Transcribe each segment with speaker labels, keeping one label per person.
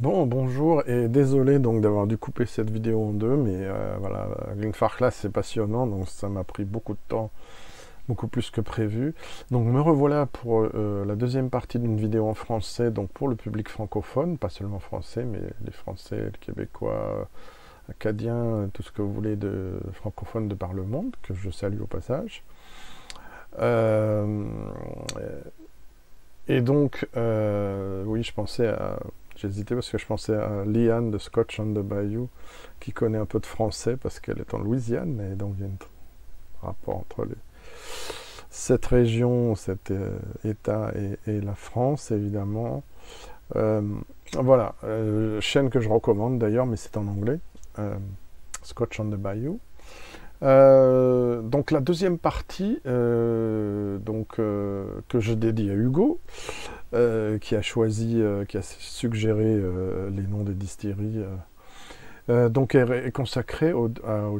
Speaker 1: Bonjour et désolé donc d'avoir dû couper cette vidéo en deux, mais voilà, Glenfarclas c'est passionnant, donc ça m'a pris beaucoup de temps, beaucoup plus que prévu. Donc me revoilà pour la deuxième partie d'une vidéo en français, donc pour le public francophone, pas seulement français, mais les Français, les Québécois, Acadiens, tout ce que vous voulez de francophones de par le monde, que je salue au passage. Et donc, oui, je pensais à... J'hésitais parce que je pensais à Liane de Scotch on the Bayou, qui connaît un peu de français parce qu'elle est en Louisiane, et donc il y a un rapport entre cette région, cet État et la France, évidemment. Voilà, chaîne que je recommande d'ailleurs, mais c'est en anglais, Scotch on the Bayou. Donc la deuxième partie, que je dédie à Hugo, qui a choisi, qui a suggéré les noms des distilleries. Donc est consacrée aux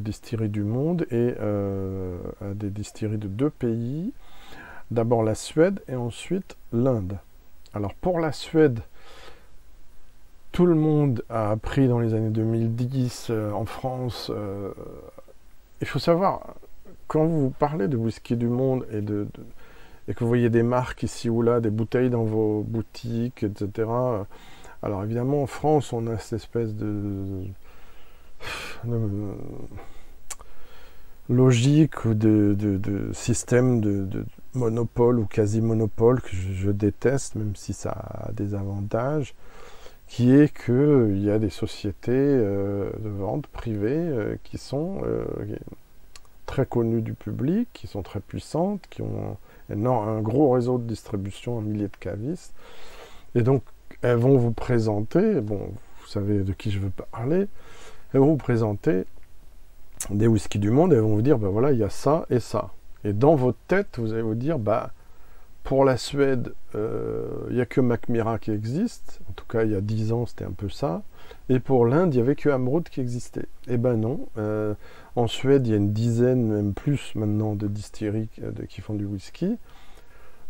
Speaker 1: distilleries du monde et à des distilleries de deux pays. D'abord la Suède et ensuite l'Inde. Alors pour la Suède, tout le monde a appris dans les années 2010 en France. Il faut savoir, quand vous parlez de whisky du monde et que vous voyez des marques ici ou là, des bouteilles dans vos boutiques, etc. Alors évidemment, en France, on a cette espèce de logique ou de système de monopole ou quasi-monopole que je déteste, même si ça a des avantages, qui est qu'il y a des sociétés de vente privées qui sont très connues du public, qui sont très puissantes, qui ont un gros réseau de distribution, un millier de cavistes. Et donc, elles vont vous présenter, bon, vous savez de qui je veux parler, elles vont vous présenter des whiskies du monde, et elles vont vous dire, ben voilà, il y a ça et ça. Et dans votre tête, vous allez vous dire, bah, pour la Suède, il n'y a que Mackmyra qui existe. En tout cas, il y a 10 ans, c'était un peu ça. Et pour l'Inde, il n'y avait que Amrut qui existait. Eh ben non. En Suède, il y a une dizaine, même plus maintenant, de distilleries qui font du whisky.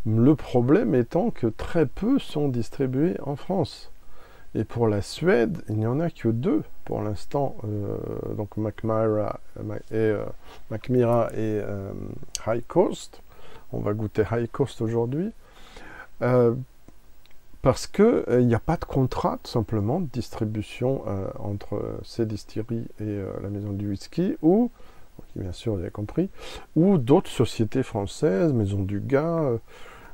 Speaker 1: Le problème étant que très peu sont distribués en France. Et pour la Suède, il n'y en a que 2 pour l'instant. Donc Mackmyra et High Coast. On va goûter High Coast aujourd'hui. Parce qu'il n'y a pas de contrat, tout simplement, de distribution entre ces distilleries et la maison du whisky, ou, bien sûr, vous avez compris, ou d'autres sociétés françaises, Maison du Gars,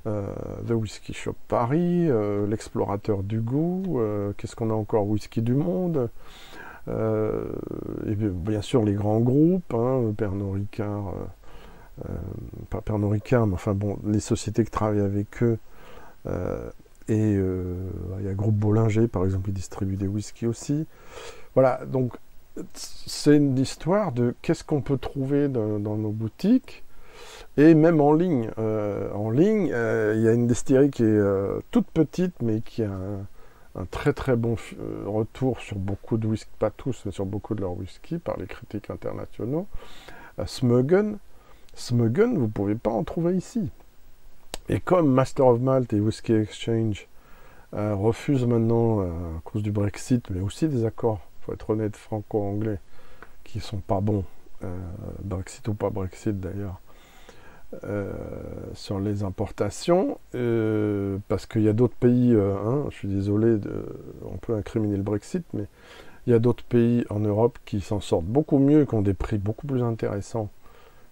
Speaker 1: The Whisky Shop Paris, l'Explorateur du Goût, qu'est-ce qu'on a encore, Whisky du Monde, et bien sûr les grands groupes, hein, Pernod Ricard, pas Pernod Ricard, mais enfin bon, les sociétés qui travaillent avec eux, et il y a Groupe Bollinger, par exemple, qui distribue des whiskies aussi. Voilà, donc c'est une histoire de qu'est-ce qu'on peut trouver dans nos boutiques, et même en ligne. Il y a une distillerie qui est toute petite, mais qui a un très très bon retour sur beaucoup de whisky, pas tous, mais sur beaucoup de leurs whisky, par les critiques internationaux. Smuggen, vous ne pouvez pas en trouver ici. Et comme Master of Malt et Whisky Exchange refusent maintenant, à cause du Brexit, mais aussi des accords, il faut être honnête, franco-anglais, qui ne sont pas bons, Brexit ou pas Brexit d'ailleurs, sur les importations, parce qu'il y a d'autres pays, je suis désolé, on peut incriminer le Brexit, mais il y a d'autres pays en Europe qui s'en sortent beaucoup mieux, qui ont des prix beaucoup plus intéressants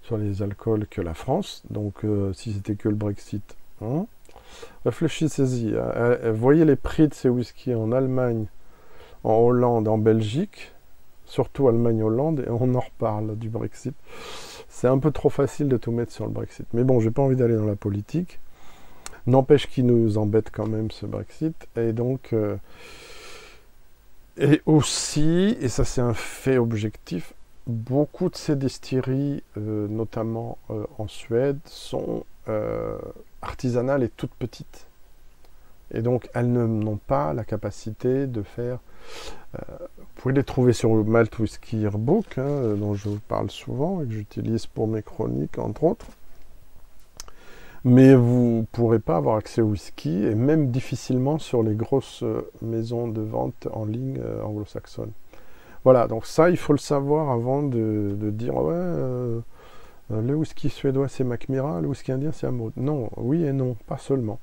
Speaker 1: sur les alcools que la France. Donc si c'était que le Brexit, réfléchissez-y. Voyez les prix de ces whiskies en Allemagne, en Hollande, en Belgique, surtout Allemagne-Hollande, et on en reparle du Brexit. C'est un peu trop facile de tout mettre sur le Brexit. Mais bon, j'ai pas envie d'aller dans la politique. N'empêche qu'il nous embête quand même ce Brexit. Et donc, et aussi, et ça c'est un fait objectif, beaucoup de ces distilleries, notamment en Suède, sont artisanales et toutes petites. Et donc, elles n'ont pas la capacité de faire... vous pouvez les trouver sur le Malt Whisky Yearbook, dont je vous parle souvent et que j'utilise pour mes chroniques, entre autres. Mais vous ne pourrez pas avoir accès au whisky, et même difficilement sur les grosses maisons de vente en ligne anglo-saxonnes. Voilà, donc ça, il faut le savoir avant de dire, ouais, le whisky suédois, c'est Mackmyra, le whisky indien, c'est Amrut. Non, oui et non, pas seulement.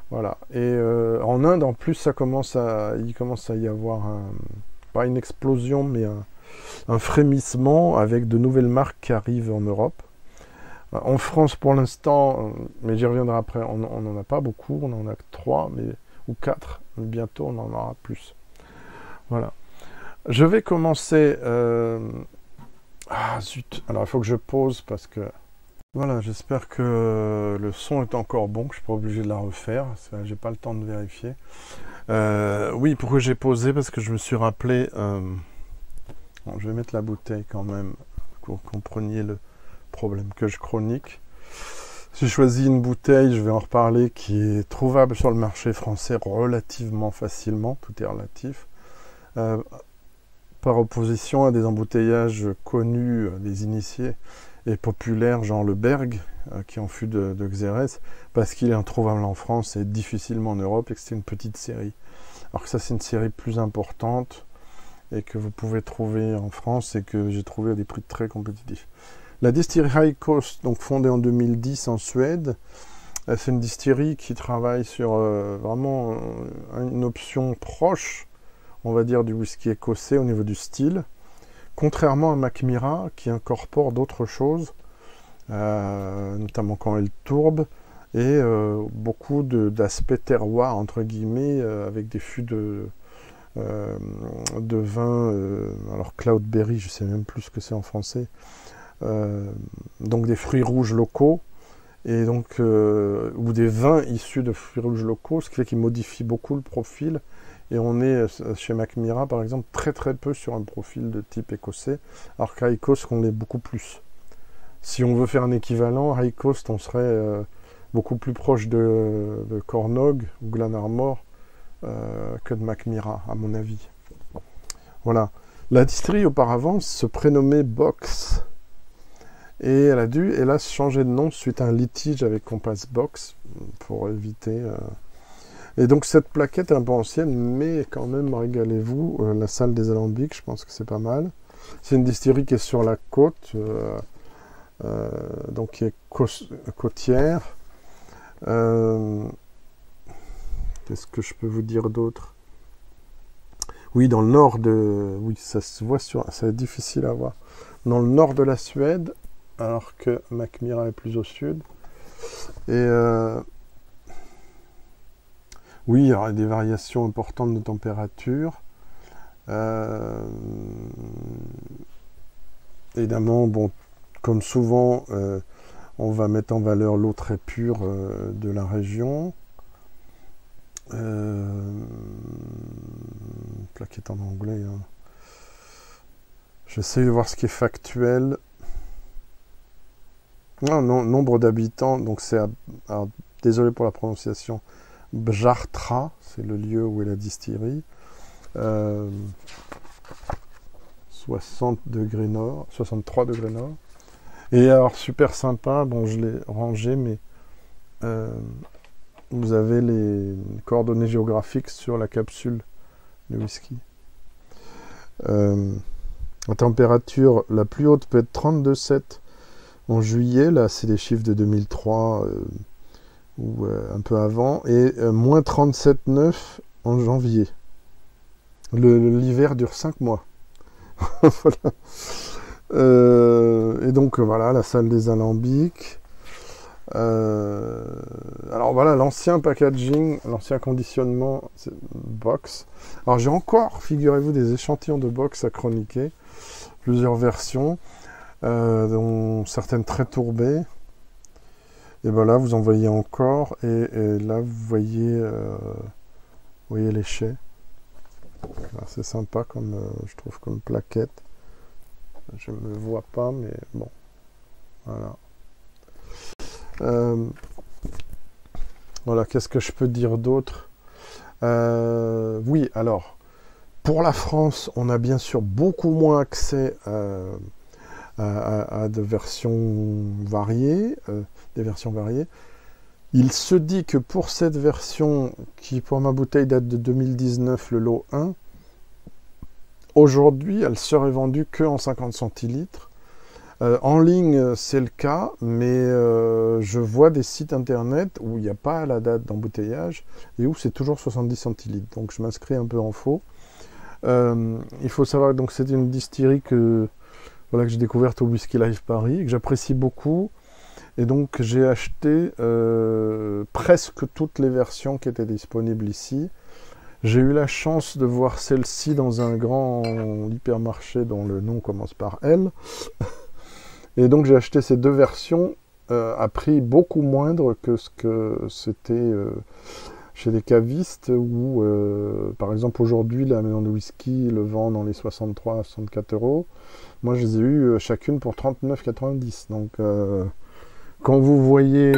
Speaker 1: Voilà. Et en Inde, en plus, il commence à y avoir pas une explosion, mais un frémissement avec de nouvelles marques qui arrivent en Europe. En France, pour l'instant, mais j'y reviendrai après, on n'en a pas beaucoup, on en a 3 ou 4. Bientôt, on en aura plus. Voilà. Je vais commencer... Ah, zut. Alors, il faut que je pause parce que... Voilà, j'espère que le son est encore bon, que je ne suis pas obligé de la refaire. J'ai pas le temps de vérifier. Oui, pourquoi j'ai pausé? Parce que je me suis rappelé... Bon, je vais mettre la bouteille quand même, pour que vous compreniez le problème que je chronique. J'ai choisi une bouteille, je vais en reparler, qui est trouvable sur le marché français relativement facilement, tout est relatif, par opposition à des embouteillages connus, des initiés et populaires, genre le Berg, qui en fut de Xérès, parce qu'il est introuvable en France et difficilement en Europe, et que c'est une petite série. Alors que ça, c'est une série plus importante, et que vous pouvez trouver en France, et que j'ai trouvé à des prix très compétitifs. La distillerie High Coast, donc fondée en 2010 en Suède, c'est une distillerie qui travaille sur vraiment une option proche, on va dire, du whisky écossais au niveau du style, contrairement à Mackmyra qui incorpore d'autres choses, notamment quand elle tourbe, et beaucoup d'aspects terroir, entre guillemets, avec des fûts de vin, alors Cloudberry, je ne sais même plus ce que c'est en français, donc des fruits rouges locaux, et donc, ou des vins issus de fruits rouges locaux, ce qui fait qu'ils modifient beaucoup le profil, et on est chez Mackmyra par exemple très très peu sur un profil de type écossais, alors qu'à High Coast on l'est beaucoup plus. Si on veut faire un équivalent, High Coast on serait beaucoup plus proche de Cornog ou Glenarmor que de Mackmyra à mon avis. Voilà. La distillerie auparavant se prénommait Box, et elle a dû, hélas, changer de nom suite à un litige avec Compass Box, pour éviter... Et donc cette plaquette est un peu ancienne, mais quand même, régalez-vous, la salle des Alambics, je pense que c'est pas mal. C'est une distillerie qui est sur la côte, donc qui est côtière. Qu'est-ce que je peux vous dire d'autre? Oui, dans le nord de... Oui, ça se voit sur... C'est difficile à voir. Dans le nord de la Suède, alors que Mackmyra est plus au sud. Et oui, il y aura des variations importantes de température. Évidemment, bon, comme souvent, on va mettre en valeur l'eau très pure de la région. Plaquette en anglais. Hein. J'essaie de voir ce qui est factuel. Non, nombre d'habitants, donc c'est désolé pour la prononciation, Bjartra, c'est le lieu où est la distillerie. 60 degrés nord, 63 degrés nord. Et alors, super sympa, bon, je l'ai rangé, mais vous avez les coordonnées géographiques sur la capsule de whisky. La température la plus haute peut être 32,7 en juillet, là c'est des chiffres de 2003 ou un peu avant, et moins 37,9 en janvier. L'hiver dure 5 mois. Voilà. Et donc voilà, la salle des Alambics. Alors voilà, l'ancien packaging, l'ancien conditionnement, c'est Box. Alors j'ai encore, figurez-vous, des échantillons de Box à chroniquer, plusieurs versions, dont certaines très tourbées. Et ben là, vous en voyez encore, et là, vous voyez les chais. C'est sympa, comme je trouve, comme plaquette. Je ne me vois pas, mais bon. Voilà. Voilà, qu'est-ce que je peux dire d'autre? Oui, alors, pour la France, on a bien sûr beaucoup moins accès à des versions variées, Il se dit que pour cette version, qui pour ma bouteille date de 2019, le lot 1, aujourd'hui, elle serait vendue que en 50 centilitres. En ligne, c'est le cas, mais je vois des sites internet où il n'y a pas la date d'embouteillage et où c'est toujours 70 centilitres. Donc je m'inscris un peu en faux. Il faut savoir que c'est une distillerie que j'ai découverte au Whisky Live Paris, que j'apprécie beaucoup. Et donc j'ai acheté presque toutes les versions qui étaient disponibles ici. J'ai eu la chance de voir celle-ci dans un grand hypermarché dont le nom commence par L. Et donc j'ai acheté ces deux versions à prix beaucoup moindre que ce que c'était chez les cavistes où, par exemple, aujourd'hui, la maison de whisky le vend dans les 63 à 64 euros. Moi, je les ai eues chacune pour 39,90. Donc, quand vous voyez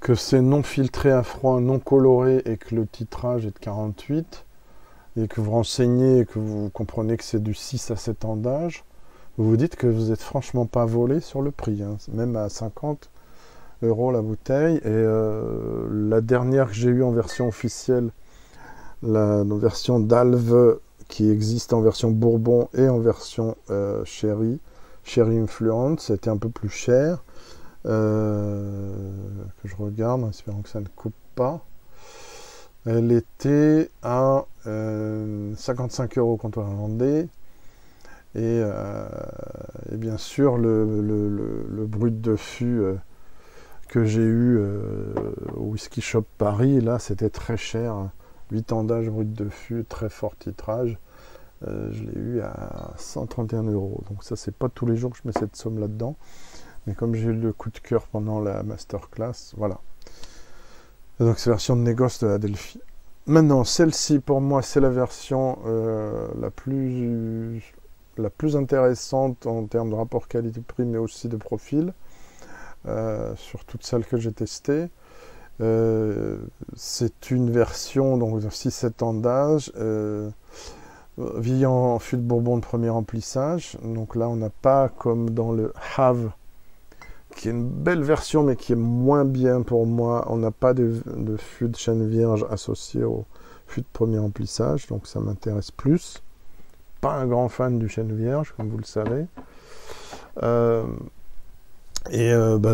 Speaker 1: que c'est non filtré à froid, non coloré et que le titrage est de 48, et que vous renseignez et que vous comprenez que c'est du 6 à 7 ans d'âge, vous vous dites que vous n'êtes franchement pas volé sur le prix, hein, même à 50 euros la bouteille. Et la dernière que j'ai eue en version officielle, la version d'Alve, qui existe en version Bourbon et en version Sherry Influence, c'était un peu plus cher. Que je regarde en espérant que ça ne coupe pas. Elle était à 55 euros comptoir irlandais. Et bien sûr, le brut de fût que j'ai eu au Whisky Shop Paris, là, c'était très cher. 8 ans d'âge brut de fût, très fort titrage. Je l'ai eu à 131 euros. Donc ça, c'est pas tous les jours que je mets cette somme là-dedans. Mais comme j'ai eu le coup de cœur pendant la masterclass, voilà. Et donc c'est la version de négoce de la Delphi. Maintenant, celle-ci, pour moi, c'est la version la plus intéressante en termes de rapport qualité-prix, mais aussi de profil, sur toutes celles que j'ai testées. C'est une version, donc 6-7 ans d'âge, vieillant en fût de Bourbon de premier remplissage. Donc là, on n'a pas comme dans le Have, qui est une belle version, mais qui est moins bien pour moi. On n'a pas de fût de chêne vierge associé au fût de premier remplissage, donc ça m'intéresse plus. Pas un grand fan du chêne vierge, comme vous le savez.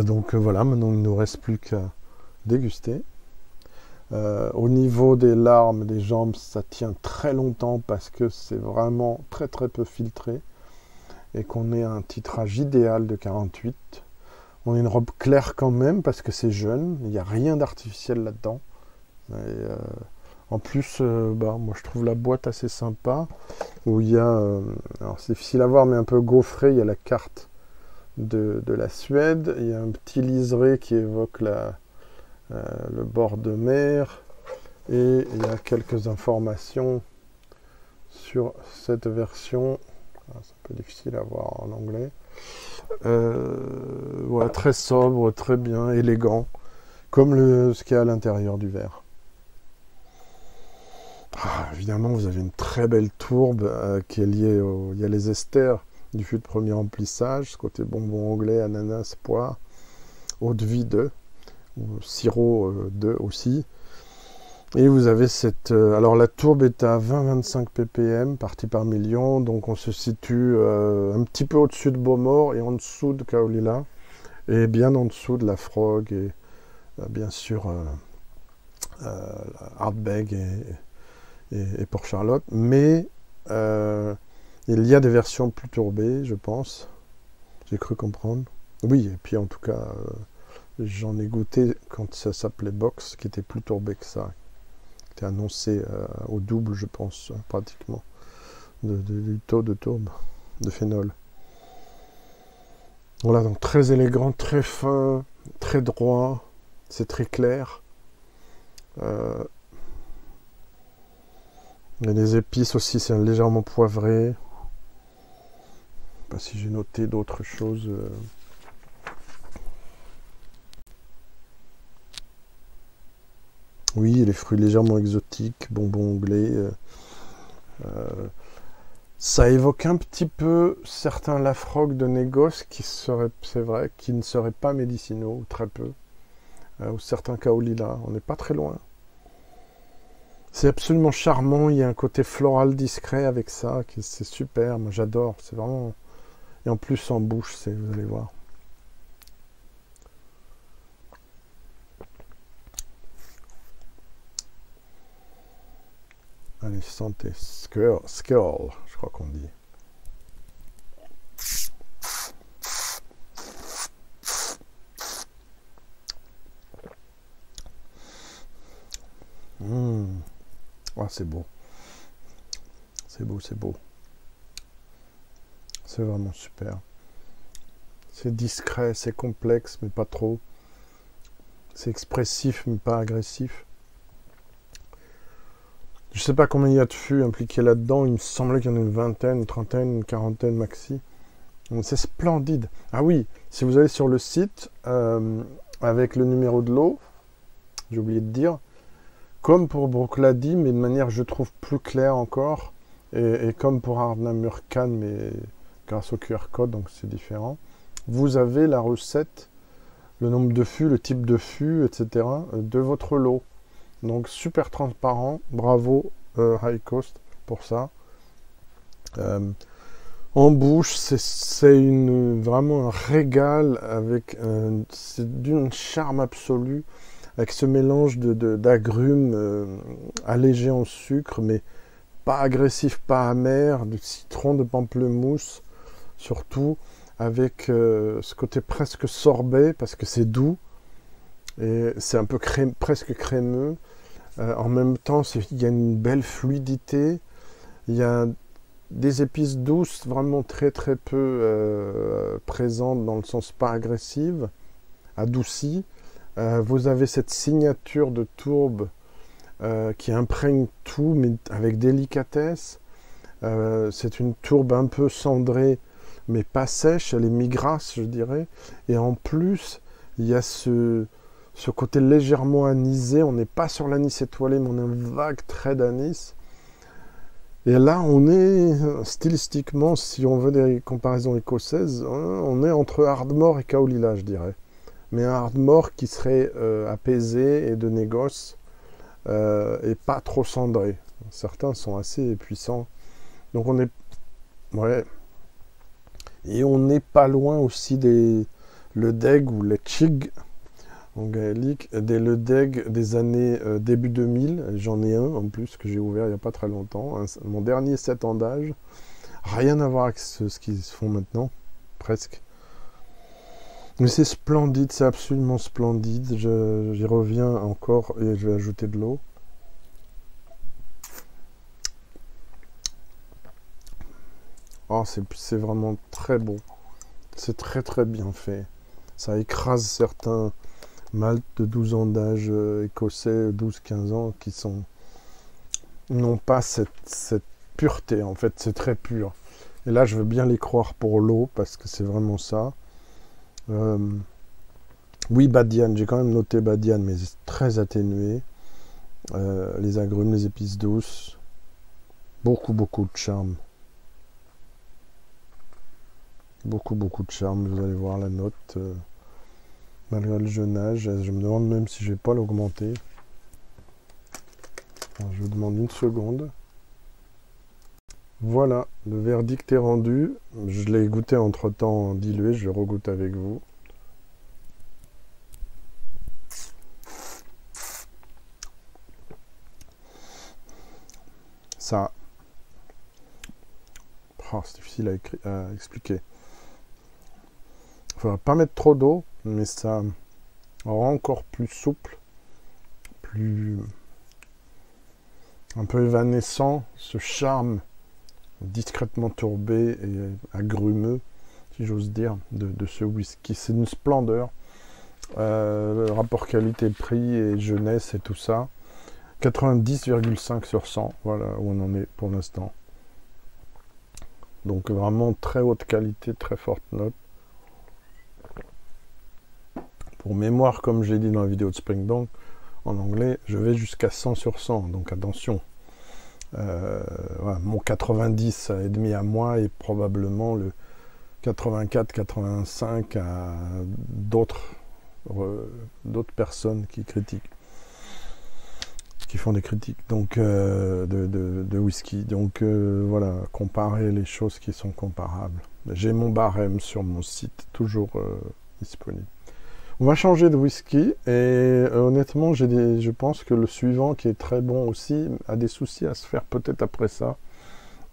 Speaker 1: Donc voilà, maintenant il ne nous reste plus qu'à déguster. Au niveau des larmes, des jambes, ça tient très longtemps parce que c'est vraiment très très peu filtré et qu'on est à un titrage idéal de 48. On a une robe claire quand même parce que c'est jeune, il n'y a rien d'artificiel là-dedans. En plus, moi je trouve la boîte assez sympa, où il y a, alors c'est difficile à voir mais un peu gaufré, il y a la carte de la Suède, il y a un petit liseré qui évoque le bord de mer, et il y a quelques informations sur cette version. C'est un peu difficile à voir en anglais. Voilà, très sobre, très bien, élégant, comme ce qu'il y a à l'intérieur du verre. Évidemment, vous avez une très belle tourbe qui est liée il y a les esters du fût de premier remplissage, ce côté bonbon anglais, ananas, poire, eau de vie 2, ou sirop 2 aussi. Et vous avez cette... alors la tourbe est à 20-25 ppm, partie par million, donc on se situe un petit peu au-dessus de Bowmore et en dessous de Caolilla, et bien en dessous de la Frog, et bien sûr Ardbeg et Port Charlotte, mais il y a des versions plus tourbées, je pense. J'ai cru comprendre. Oui, et puis en tout cas, j'en ai goûté quand ça s'appelait Box, qui était plus tourbé que ça. Qui était annoncé au double, je pense, pratiquement, du taux de tourbe, de phénol. Voilà, donc très élégant, très fin, très droit, c'est très clair. Et les épices aussi, c'est légèrement poivré. Je ne sais pas si j'ai noté d'autres choses. Oui, les fruits légèrement exotiques, bonbons anglais. Ça évoque un petit peu certains Lafroig de négoce qui seraient, c'est vrai, qui ne seraient pas médicinaux, ou très peu, ou certains kaolila, on n'est pas très loin. C'est absolument charmant, il y a un côté floral discret avec ça, c'est super, moi j'adore, c'est vraiment... Et en plus en bouche, vous allez voir. Allez, santé. Skål, je crois qu'on dit. Ah, c'est beau. C'est beau, c'est beau. C'est vraiment super. C'est discret, c'est complexe, mais pas trop. C'est expressif, mais pas agressif. Je sais pas combien il y a de fûts impliqués là-dedans. Il me semblait qu'il y en a une vingtaine, une trentaine, une quarantaine maxi. Donc c'est splendide. Ah oui, si vous allez sur le site, avec le numéro de l'eau, j'ai oublié de dire, comme pour Bruichladdich, mais de manière, je trouve, plus claire encore, et comme pour Ardnamurr Khan, mais grâce au QR code, donc c'est différent, vous avez la recette, le nombre de fûts, le type de fût, etc., de votre lot. Donc super transparent, bravo High Coast pour ça. En bouche, c'est vraiment un régal, c'est d'une charme absolue, avec ce mélange d'agrumes allégés en sucre, mais pas agressif, pas amer, de citron, de pamplemousse, surtout avec ce côté presque sorbet, parce que c'est doux, et c'est un peu presque crémeux. En même temps, il y a une belle fluidité, il y a des épices douces, vraiment très très peu présentes dans le sens pas agressive, adoucies. Vous avez cette signature de tourbe qui imprègne tout, mais avec délicatesse. C'est une tourbe un peu cendrée, mais pas sèche, elle est mi-grasse, je dirais. Et en plus, il y a ce côté légèrement anisé. On n'est pas sur l'anis étoilé, mais on a un vague trait d'anis. Et là, on est, stylistiquement, si on veut des comparaisons écossaises, on est entre Ardmore et Kaolila, je dirais. Mais un Ardmore qui serait apaisé et de négoce, et pas trop cendré. Certains sont assez puissants. Donc on est... Ouais. Et on n'est pas loin aussi le Deg ou les Chig, en gaélique, le Deg des années début 2000. J'en ai un en plus que j'ai ouvert il n'y a pas très longtemps. Mon dernier 7 ans d'âge. Rien à voir avec ce qu'ils font maintenant, presque. Mais c'est splendide, c'est absolument splendide. J'y reviens encore et je vais ajouter de l'eau. Oh, c'est vraiment très beau. C'est très très bien fait. Ça écrase certains maltes de 12 ans d'âge écossais, 12-15 ans, qui n'ont pas cette pureté. En fait, c'est très pur. Et là, je veux bien les croire pour l'eau, parce que c'est vraiment ça. Oui, badiane, j'ai quand même noté badiane, mais c'est très atténué. Les agrumes, les épices douces. Beaucoup, beaucoup de charme. Beaucoup, beaucoup de charme. Vous allez voir la note. Malgré le jeune âge, je me demande même si je vais pas l'augmenter. Alors, je vous demande une seconde. Voilà, le verdict est rendu. Je l'ai goûté entre-temps dilué, je le regoute avec vous. Ça... Oh, c'est difficile à expliquer. Il ne faudra pas mettre trop d'eau, mais ça rend encore plus souple, plus... un peu évanescent, ce charme discrètement tourbé et agrumeux, si j'ose dire, de ce whisky. C'est une splendeur. Le rapport qualité-prix et jeunesse et tout ça. 90,5 sur 100, voilà où on en est pour l'instant. Donc vraiment très haute qualité, très forte note. Pour mémoire, comme j'ai dit dans la vidéo de Springbank, en anglais, je vais jusqu'à 100 sur 100, donc attention. Voilà, mon 90 et demi à moi est probablement le 84-85 à d'autres personnes qui critiquent, qui font des critiques donc de whisky. Donc voilà, comparer les choses qui sont comparables. J'ai mon barème sur mon site, toujours disponible. On va changer de whisky et honnêtement, je pense que le suivant qui est très bon aussi a des soucis à se faire peut-être après ça.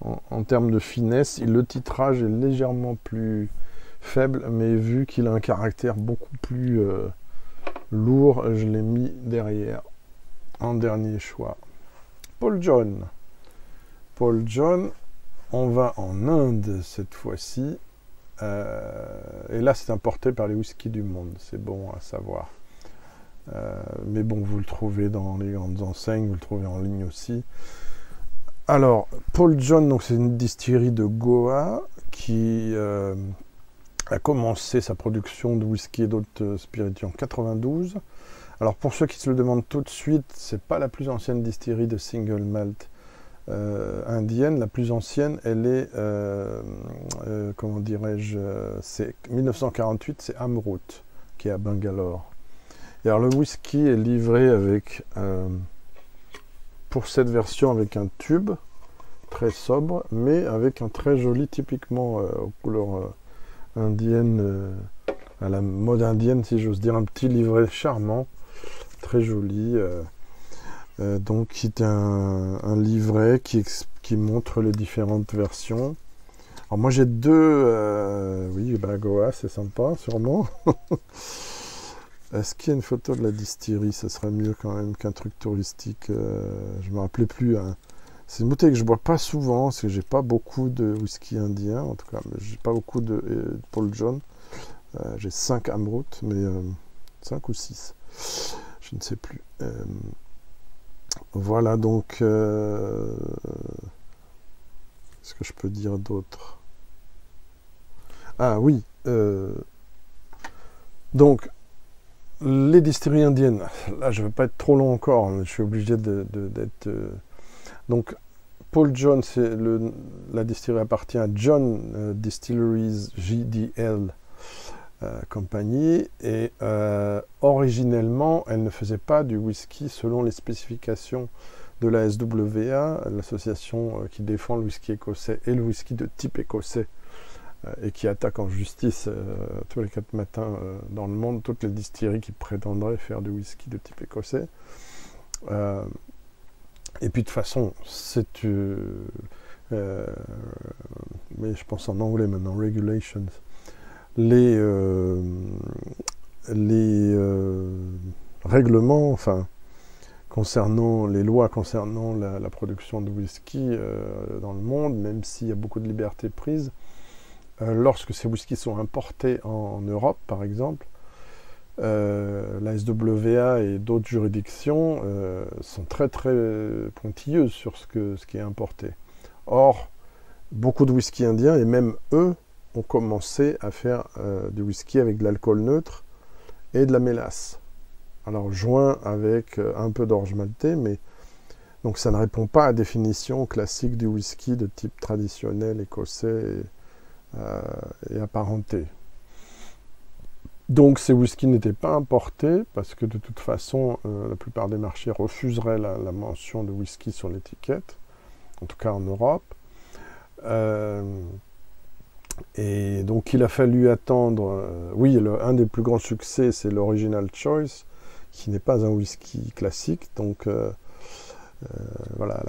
Speaker 1: En termes de finesse, le titrage est légèrement plus faible, mais vu qu'il a un caractère beaucoup plus lourd, je l'ai mis derrière en dernier choix. Paul John. Paul John, on va en Inde cette fois-ci. Et là, c'est importé par les whiskies du monde. C'est bon à savoir. Mais bon, vous le trouvez dans les grandes enseignes, vous le trouvez en ligne aussi. Alors, Paul John, donc c'est une distillerie de Goa qui a commencé sa production de whisky et d'autres spiritueux en 92. Alors, pour ceux qui se le demandent tout de suite, c'est pas la plus ancienne distillerie de single malt indienne. La plus ancienne, elle est, comment dirais-je, c'est 1948, c'est Amrut, qui est à Bangalore. Et alors, le whisky est livré avec, pour cette version, avec un tube très sobre, mais avec un très joli, typiquement aux couleurs indiennes, à la mode indienne, si j'ose dire, un petit livret charmant, très joli. Donc, c'est un livret qui montre les différentes versions. Alors, moi, j'ai deux... oui, Goa, c'est sympa, sûrement. Est-ce qu'il y a une photo de la distillerie? Ça serait mieux quand même qu'un truc touristique. Je ne me rappelais plus. Hein. C'est une bouteille que je ne bois pas souvent, parce que j'ai pas beaucoup de whisky indien, en tout cas. J'ai pas beaucoup de Paul John. J'ai 5 Amrut, mais 5 ou 6. Je ne sais plus. Voilà, donc, qu'est-ce que je peux dire d'autre? Ah oui, donc, les distilleries indiennes, là je ne vais pas être trop long encore, je suis obligé d'être... Donc, Paul John, la distillerie appartient à John Distilleries JDL compagnie, et originellement, elle ne faisait pas du whisky selon les spécifications de la SWA, l'association qui défend le whisky écossais et le whisky de type écossais, et qui attaque en justice tous les 4 matins dans le monde toutes les distilleries qui prétendraient faire du whisky de type écossais. Et puis de toute façon, c'est... mais je pense en anglais maintenant, regulations. Les règlements, enfin, concernant les lois concernant la production de whisky dans le monde, même s'il y a beaucoup de liberté prise, lorsque ces whiskies sont importés en Europe, par exemple, la SWA et d'autres juridictions sont très très pointilleuses sur ce qui est importé. Or, beaucoup de whisky indiens, et même eux, ont commencé à faire du whisky avec de l'alcool neutre et de la mélasse. Alors, joint avec un peu d'orge maltais, mais donc ça ne répond pas à la définition classique du whisky de type traditionnel écossais et apparenté. Donc ces whiskies n'étaient pas importés parce que de toute façon la plupart des marchés refuseraient la mention de whisky sur l'étiquette, en tout cas en Europe. Et donc il a fallu attendre, oui, un des plus grands succès c'est l'Original Choice, qui n'est pas un whisky classique, donc voilà,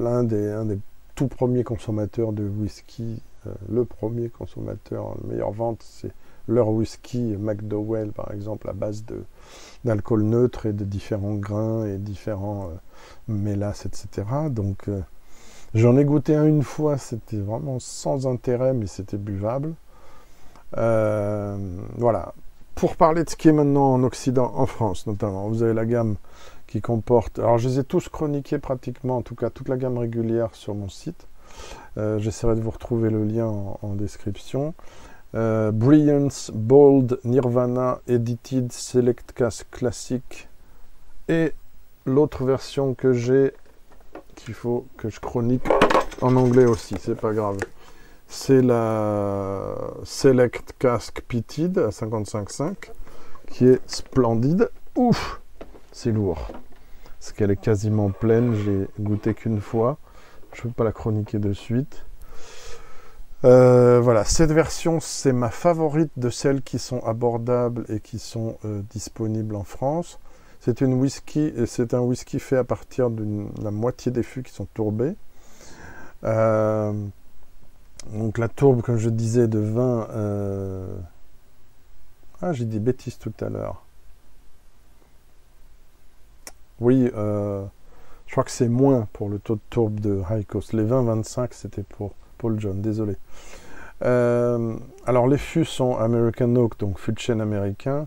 Speaker 1: un des tout premiers consommateurs de whisky, le premier consommateur, la meilleure vente, c'est leur whisky McDowell, par exemple, à base d'alcool neutre et de différents grains et différents mélasses, etc. Donc, j'en ai goûté un une fois, c'était vraiment sans intérêt, mais c'était buvable. Voilà. Pour parler de ce qui est maintenant en Occident, en France notamment, vous avez la gamme qui comporte... Alors, je les ai tous chroniqués pratiquement, en tout cas, toute la gamme régulière sur mon site. J'essaierai de vous retrouver le lien en description. Brilliance, Bold, Nirvana, Edited, Select Cask Classic, et l'autre version que j'ai qu'il faut que je chronique en anglais aussi, c'est pas grave. C'est la Select Cask Peated à 55,5 qui est splendide. Ouf, c'est lourd. Parce qu'elle est quasiment pleine, j'ai goûté qu'une fois. Je ne peux pas la chroniquer de suite. Voilà, cette version, c'est ma favorite de celles qui sont abordables et qui sont disponibles en France. C'est un whisky fait à partir de la moitié des fûts qui sont tourbés. Donc la tourbe, comme je disais, de 20... Ah, j'ai dit bêtises tout à l'heure. Oui, je crois que c'est moins pour le taux de tourbe de High Coast. Les 20-25, c'était pour Paul John, désolé. Alors les fûts sont American Oak, donc fût de chêne américain,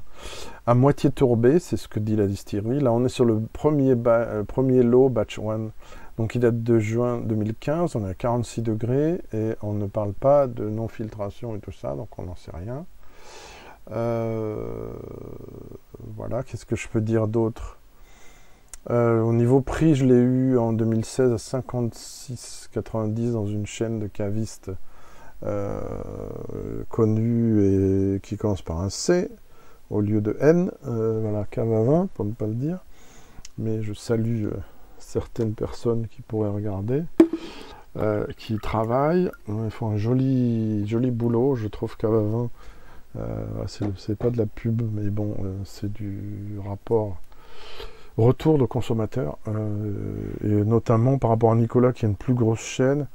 Speaker 1: à moitié tourbé, c'est ce que dit la distillerie. Là on est sur le premier lot, batch 1, donc il date de juin 2015, on est à 46 degrés, et on ne parle pas de non-filtration et tout ça, donc on n'en sait rien. Voilà, qu'est-ce que je peux dire d'autre? Au niveau prix, je l'ai eu en 2016 à 56,90 dans une chaîne de cavistes connue et qui commence par un C au lieu de N. Voilà, cave à vin, pour ne pas le dire. Mais je salue certaines personnes qui pourraient regarder, qui travaillent. Ils font un joli boulot. Je trouve cave à vin, c'est pas de la pub, mais bon, c'est du rapport retour de consommateurs, et notamment par rapport à Nicolas qui a une plus grosse chaîne.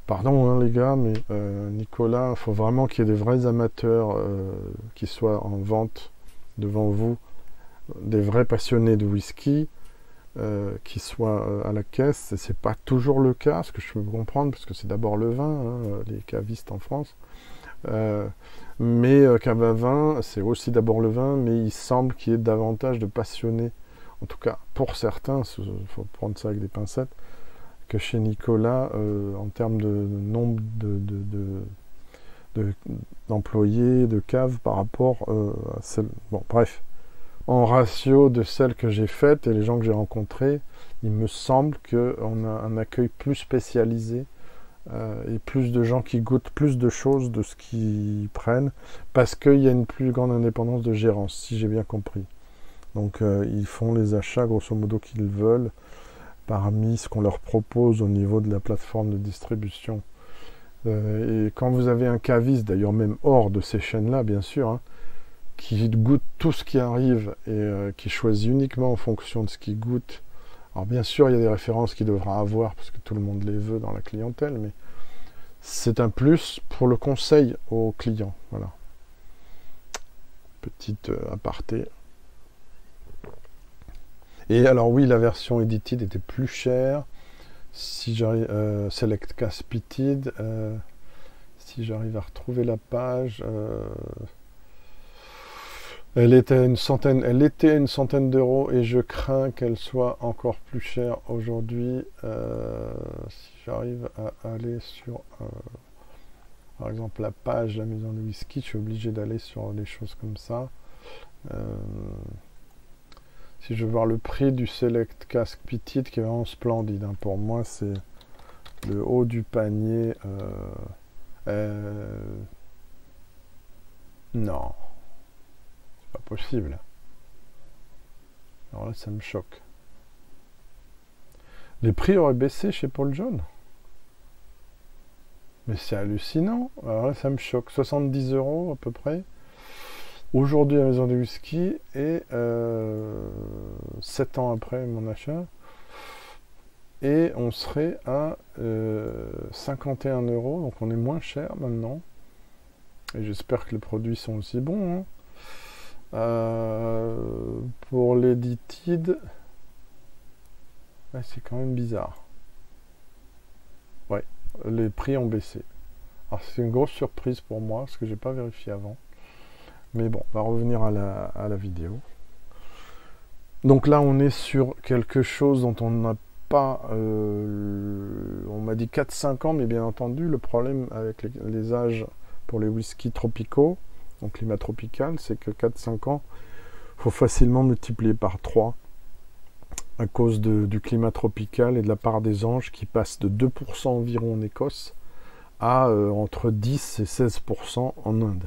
Speaker 1: Pardon hein, les gars, mais Nicolas, il faut vraiment qu'il y ait des vrais amateurs qui soient en vente devant vous, des vrais passionnés de whisky qui soient à la caisse. Et c'est pas toujours le cas, ce que je peux comprendre, parce que c'est d'abord le vin, hein, les cavistes en France. Mais cave à vin, c'est aussi d'abord le vin, mais il semble qu'il y ait davantage de passionnés, en tout cas pour certains, il faut prendre ça avec des pincettes, que chez Nicolas, en termes de nombre d'employés, de caves par rapport à celles... Bon, bref, en ratio de celles que j'ai faites et les gens que j'ai rencontrés, il me semble qu'on a un accueil plus spécialisé et plus de gens qui goûtent plus de choses de ce qu'ils prennent, parce qu'il y a une plus grande indépendance de gérance, si j'ai bien compris. Donc ils font les achats grosso modo qu'ils veulent parmi ce qu'on leur propose au niveau de la plateforme de distribution. Et quand vous avez un caviste, d'ailleurs même hors de ces chaînes-là bien sûr, hein, qui goûte tout ce qui arrive et qui choisit uniquement en fonction de ce qu'il goûte. Alors bien sûr il y a des références qu'il devra avoir parce que tout le monde les veut dans la clientèle, mais c'est un plus pour le conseil aux clients. Voilà. Petite aparté. Et alors oui, la version edited était plus chère. Si j'arrive, Select Cask Peated, si j'arrive à retrouver la page, elle était une centaine d'euros et je crains qu'elle soit encore plus chère aujourd'hui. Si j'arrive à aller sur, par exemple, la page de la maison de whisky, je suis obligé d'aller sur des choses comme ça. Si je veux voir le prix du Select Cask Peated, qui est vraiment splendide, hein. Pour moi, c'est le haut du panier. Non, c'est pas possible. Alors là, ça me choque. Les prix auraient baissé chez Paul John. Mais c'est hallucinant. Alors là, ça me choque. 70 € à peu près. Aujourd'hui à la maison de whisky et 7 ans après mon achat, et on serait à 51 €, donc on est moins cher maintenant, et j'espère que les produits sont aussi bons, hein. Pour l'edited, ouais, c'est quand même bizarre. Ouais, les prix ont baissé. Alors c'est une grosse surprise pour moi parce que j'ai pas vérifié avant. Mais bon, on va revenir à la vidéo. Donc là, on est sur quelque chose dont on n'a pas... on m'a dit 4-5 ans, mais bien entendu, le problème avec les âges pour les whiskies tropicaux, donc climat tropical, c'est que 4-5 ans, il faut facilement multiplier par 3 à cause du climat tropical et de la part des anges qui passe de 2% environ en Écosse à entre 10 et 16% en Inde.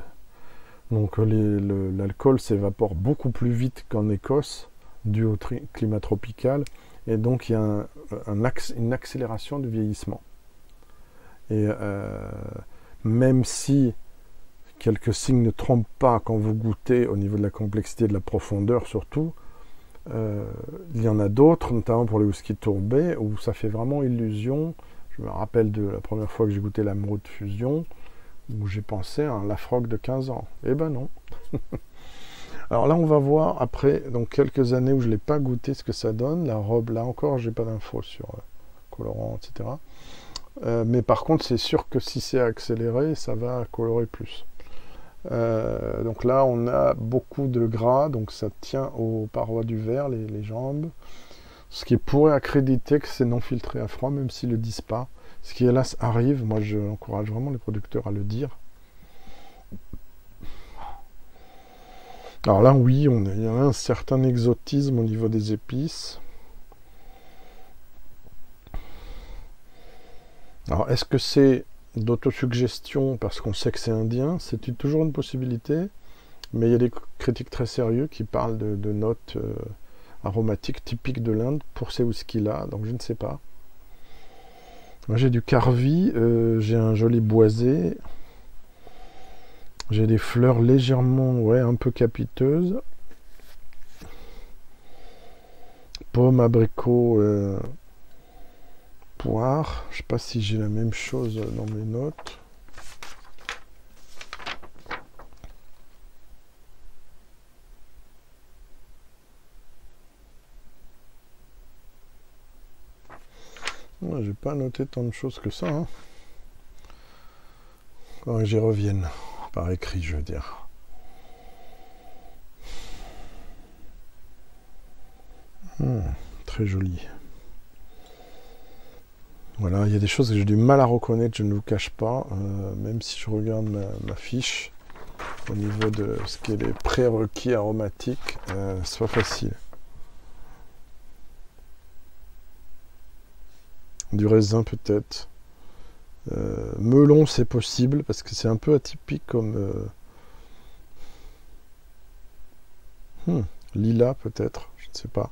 Speaker 1: Donc l'alcool s'évapore beaucoup plus vite qu'en Écosse, dû au climat tropical, et donc il y a une accélération du vieillissement. Et même si quelques signes ne trompent pas quand vous goûtez au niveau de la complexité et de la profondeur surtout, il y en a d'autres, notamment pour les whisky tourbés, où ça fait vraiment illusion. Je me rappelle de la première fois que j'ai goûté l'Amrut Fusion, où j'ai pensé à un Lafroig de 15 ans. Eh ben non. Alors là, on va voir après, donc quelques années où je ne l'ai pas goûté, ce que ça donne. La robe, là encore, j'ai pas d'infos sur colorant, etc. Mais par contre, c'est sûr que si c'est accéléré, ça va colorer plus. Donc là, on a beaucoup de gras, donc ça tient aux parois du verre, les jambes. Ce qui pourrait accréditer que c'est non filtré à froid, même s'ils ne le disent pas. Ce qui, hélas, arrive. Moi, j'encourage vraiment les producteurs à le dire. Alors là, oui, il y a un certain exotisme au niveau des épices. Alors, est-ce que c'est d'autosuggestion parce qu'on sait que c'est indien? C'est toujours une possibilité. Mais il y a des critiques très sérieux qui parlent de notes aromatiques typiques de l'Inde pour ces whiskies-là. Donc, je ne sais pas. Moi, j'ai du Carvi, j'ai un joli boisé, j'ai des fleurs légèrement, ouais, un peu capiteuses, pomme, abricot, poire. Je sais pas si j'ai la même chose dans mes notes. Ouais, j'ai pas noté tant de choses que ça. Hein. Quand j'y revienne, par écrit, je veux dire. Très joli. Voilà, il y a des choses que j'ai du mal à reconnaître, je ne vous cache pas, même si je regarde ma fiche au niveau de ce qui est les prérequis aromatiques, c'est pas facile. Du raisin peut-être. Melon c'est possible parce que c'est un peu atypique comme lilas peut-être, je ne sais pas.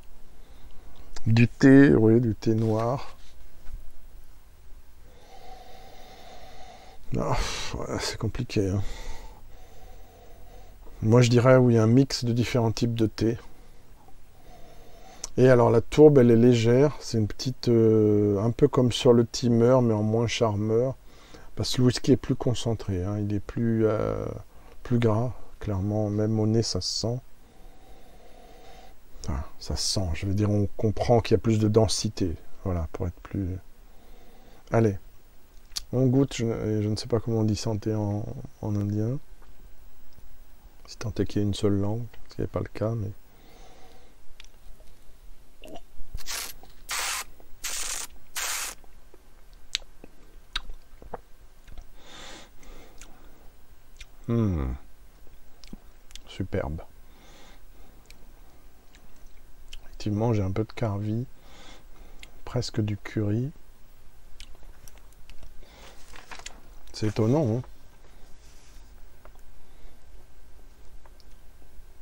Speaker 1: Du thé, oui, du thé noir. Ah, voilà, c'est compliqué. Hein. Moi je dirais oui, un mix de différents types de thé. Et alors la tourbe, elle est légère, c'est une petite, un peu comme sur le Timeur, mais en moins charmeur, parce que le whisky est plus concentré, hein, il est plus gras, clairement, même au nez ça se sent. Enfin, ça se sent, je veux dire, on comprend qu'il y a plus de densité, voilà, pour être plus... Allez, on goûte, je ne sais pas comment on dit santé en indien, si tant est qu'il y ait une seule langue, ce qui n'est pas le cas, mais... Superbe. Effectivement, j'ai un peu de Carvi, presque du curry. C'est étonnant, hein?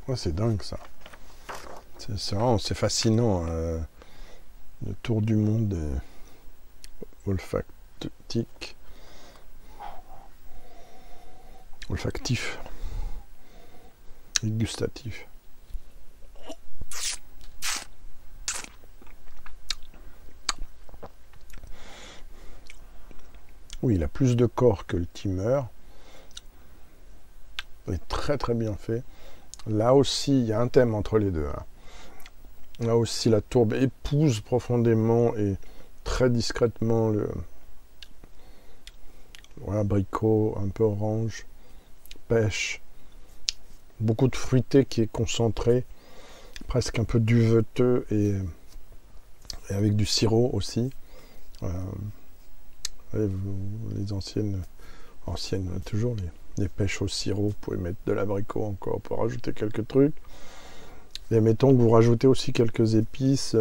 Speaker 1: Ouais, c'est dingue ça. C'est fascinant. Le tour du monde olfactif. Et gustatif. Oui, il a plus de corps que le Timeur. Il est très très bien fait. Là aussi, il y a un thème entre les deux. Hein. Là aussi, la tourbe épouse profondément et très discrètement le abricot, un peu orange, pêche. Beaucoup de fruité qui est concentré, presque un peu duveteux et avec du sirop aussi. Les anciennes toujours les pêches au sirop, vous pouvez mettre de l'abricot encore pour rajouter quelques trucs. Et mettons que vous rajoutez aussi quelques épices,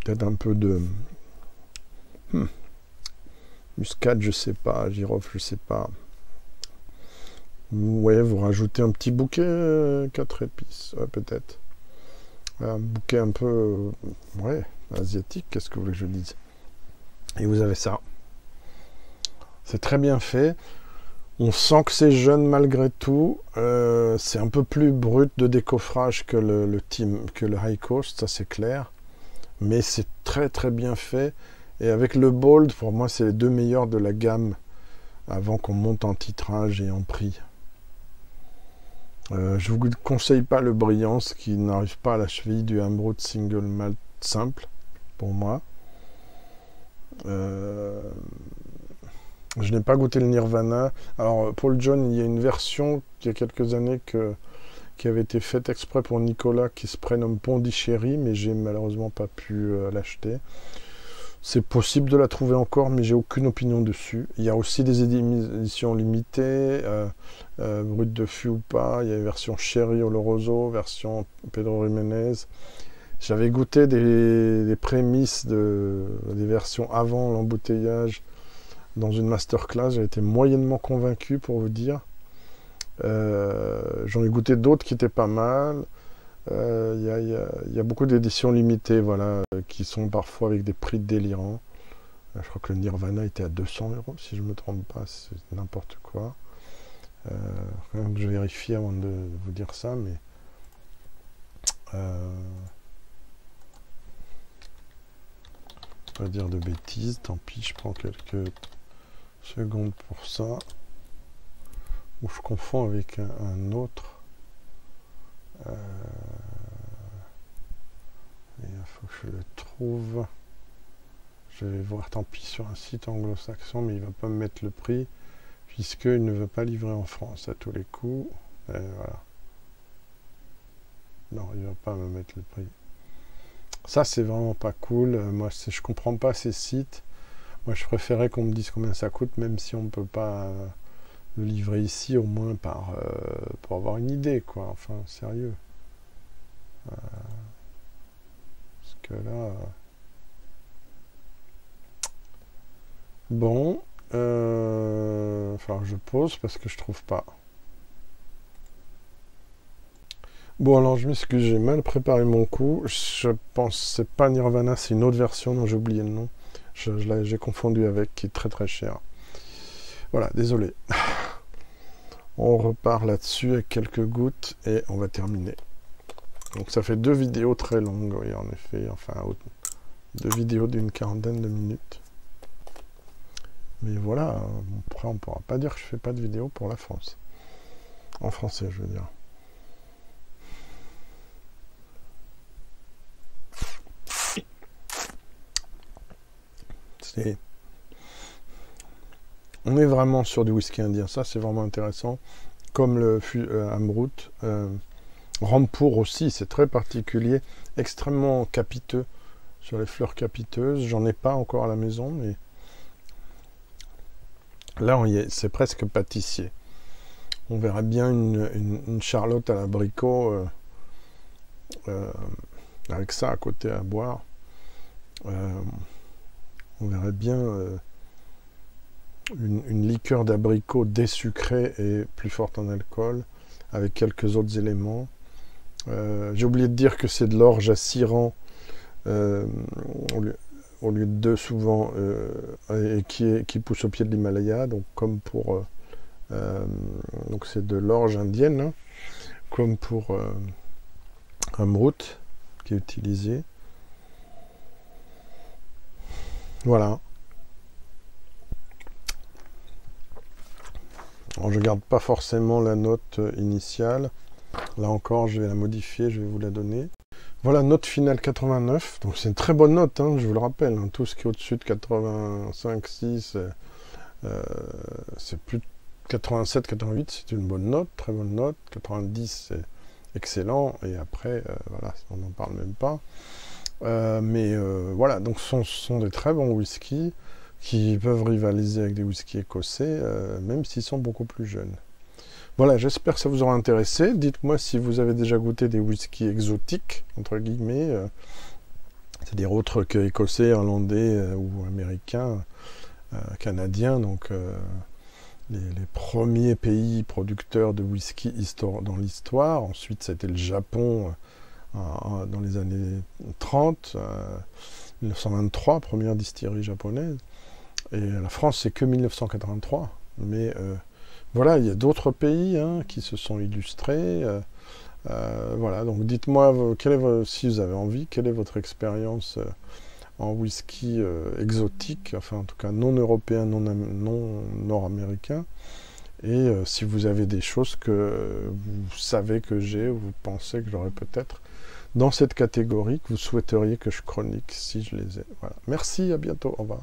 Speaker 1: Peut-être un peu de muscade, je sais pas, girofle, je sais pas. Ouais, vous rajoutez un petit bouquet 4 épices, peut-être. Un bouquet un peu, ouais, asiatique, qu'est-ce que vous voulez que je dise? Et vous avez ça. C'est très bien fait. On sent que c'est jeune malgré tout. C'est un peu plus brut de décoffrage que le High Coast, ça c'est clair. Mais c'est très très bien fait. Et avec le Bold, pour moi, c'est les deux meilleurs de la gamme avant qu'on monte en titrage et en prix. Je vous conseille pas le Brillance qui n'arrive pas à la cheville du Ambrut Single Malt simple, pour moi. Je n'ai pas goûté le Nirvana. Alors, Paul John, il y a une version il y a quelques années qui avait été faite exprès pour Nicolas, qui se prénomme Pondichéry, mais j'ai malheureusement pas pu l'acheter. C'est possible de la trouver encore, mais j'ai aucune opinion dessus. Il y a aussi des éditions limitées, brut de fût ou pas. Il y a une version Sherry Oloroso, version Pedro Jiménez. J'avais goûté des prémices des versions avant l'embouteillage dans une masterclass. J'ai été moyennement convaincu, pour vous dire. J'en ai goûté d'autres qui étaient pas mal. Il y a beaucoup d'éditions limitées, voilà, qui sont parfois avec des prix délirants. Je crois que le Nirvana était à 200 €, si je ne me trompe pas, c'est n'importe quoi. Rien que je vérifie avant de vous dire ça, mais... pas dire de bêtises, tant pis, je prends quelques secondes pour ça. Ou je confonds avec un autre. Il faut que je le trouve. Je vais voir, tant pis, sur un site anglo-saxon, mais il va pas me mettre le prix, puisqu'il ne veut pas livrer en France à tous les coups. Et voilà. Non, il va pas me mettre le prix. Ça, c'est vraiment pas cool. Moi, je comprends pas ces sites. Moi, je préférais qu'on me dise combien ça coûte, même si on ne peut pas le livrer ici, au moins pour avoir une idée, quoi. Enfin, sérieux. Parce que là... Bon. Enfin, je pose parce que je trouve pas. Bon, alors je m'excuse, j'ai mal préparé mon coup. Je pense que c'est pas Nirvana, c'est une autre version dont j'ai oublié le nom. J'ai confondu avec, qui est très très cher. Voilà, désolé. On repart là-dessus avec quelques gouttes et on va terminer. Donc ça fait 2 vidéos très longues, oui, en effet. Enfin, 2 vidéos d'une quarantaine de minutes. Mais voilà, après on ne pourra pas dire que je fais pas de vidéos pour la France. En français, je veux dire. On est vraiment sur du whisky indien, ça c'est vraiment intéressant. Comme le Amrut. Rampur aussi, c'est très particulier, extrêmement capiteux sur les fleurs capiteuses. J'en ai pas encore à la maison, mais là c'est presque pâtissier. On verrait bien une charlotte à l'abricot avec ça à côté à boire. On verrait bien une liqueur d'abricot désucrée et plus forte en alcool, avec quelques autres éléments. J'ai oublié de dire que c'est de l'orge à 6 rangs au lieu de 2 souvent, et qui pousse au pied de l'Himalaya, donc comme pour donc c'est de l'orge indienne, hein, comme pour Amrut qui est utilisé. Voilà. Alors, je garde pas forcément la note initiale. Là encore, je vais la modifier, je vais vous la donner. Voilà, note finale 89. Donc c'est une très bonne note, hein, je vous le rappelle. Hein. Tout ce qui est au-dessus de 85, 6, c'est plus de 87, 88, c'est une bonne note, très bonne note. 90, c'est excellent. Et après, voilà, on n'en parle même pas. Voilà, donc ce sont des très bons whiskies qui peuvent rivaliser avec des whiskies écossais, même s'ils sont beaucoup plus jeunes. Voilà, j'espère que ça vous aura intéressé. Dites-moi si vous avez déjà goûté des whiskies exotiques, entre guillemets, c'est-à-dire autres que écossais, irlandais ou américains, canadiens, donc les premiers pays producteurs de whisky dans l'histoire. Ensuite, c'était le Japon dans les années 30, 1923, première distillerie japonaise. Et la France, c'est que 1983. Mais voilà, il y a d'autres pays qui se sont illustrés. Voilà, donc dites-moi, si vous avez envie, quelle est votre expérience en whisky exotique, enfin en tout cas non européen, non nord-américain, et si vous avez des choses que vous savez que j'ai, ou vous pensez que j'aurais peut-être dans cette catégorie, que vous souhaiteriez que je chronique si je les ai. Voilà. Merci, à bientôt, au revoir.